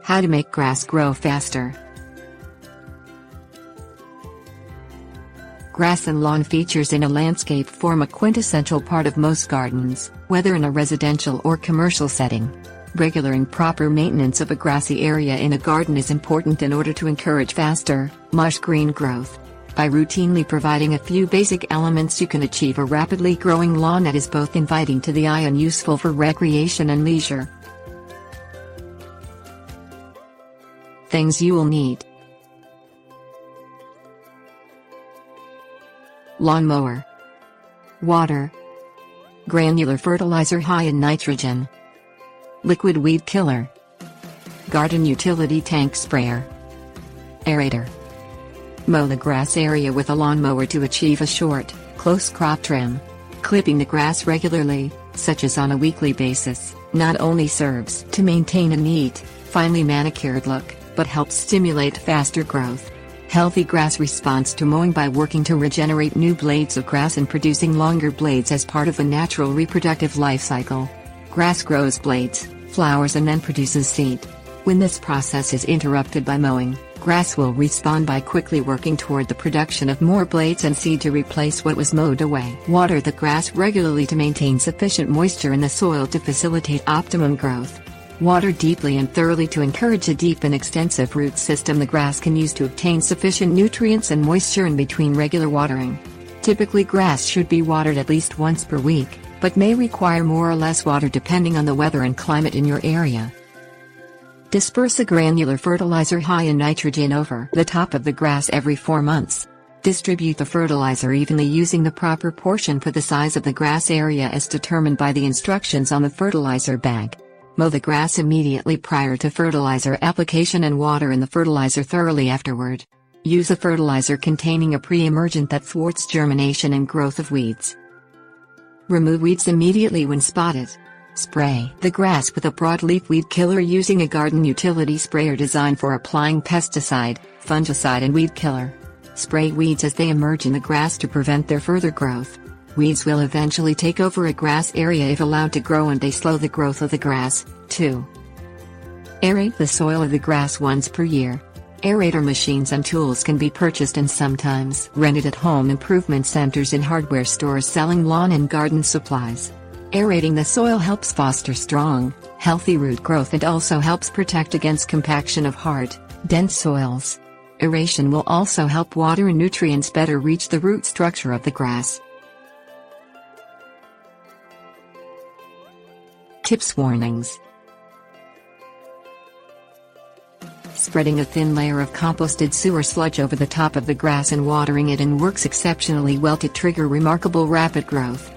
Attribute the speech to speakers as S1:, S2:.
S1: How to make grass grow faster. Grass and lawn features in a landscape form a quintessential part of most gardens, whether in a residential or commercial setting. Regular and proper maintenance of a grassy area in a garden is important in order to encourage faster, lush green growth. By routinely providing a few basic elements, you can achieve a rapidly growing lawn that is both inviting to the eye and useful for recreation and leisure. Things you will need: lawnmower, water, granular fertilizer high in nitrogen, liquid weed killer, garden utility tank sprayer, aerator. Mow the grass area with a lawnmower to achieve a short, close crop trim. Clipping the grass regularly, such as on a weekly basis, not only serves to maintain a neat, finely manicured look, but helps stimulate faster growth. Healthy grass responds to mowing by working to regenerate new blades of grass and producing longer blades as part of a natural reproductive life cycle. Grass grows blades, flowers, and then produces seed. When this process is interrupted by mowing, grass will respond by quickly working toward the production of more blades and seed to replace what was mowed away. Water the grass regularly to maintain sufficient moisture in the soil to facilitate optimum growth. Water deeply and thoroughly to encourage a deep and extensive root system the grass can use to obtain sufficient nutrients and moisture in between regular watering. Typically, grass should be watered at least once per week, but may require more or less water depending on the weather and climate in your area. Disperse a granular fertilizer high in nitrogen over the top of the grass every 4 months. Distribute the fertilizer evenly using the proper portion for the size of the grass area as determined by the instructions on the fertilizer bag. Mow the grass immediately prior to fertilizer application and water in the fertilizer thoroughly afterward. Use a fertilizer containing a pre-emergent that thwarts germination and growth of weeds. Remove weeds immediately when spotted. Spray the grass with a broadleaf weed killer using a garden utility sprayer designed for applying pesticide, fungicide, and weed killer. Spray weeds as they emerge in the grass to prevent their further growth. Weeds will eventually take over a grass area if allowed to grow, and they slow the growth of the grass. 2. Aerate the soil of the grass once per year. Aerator machines and tools can be purchased and sometimes rented at home improvement centers and hardware stores selling lawn and garden supplies. Aerating the soil helps foster strong, healthy root growth and also helps protect against compaction of hard, dense soils. Aeration will also help water and nutrients better reach the root structure of the grass. Tips: warnings. Spreading a thin layer of composted sewer sludge over the top of the grass and watering it in works exceptionally well to trigger remarkable rapid growth.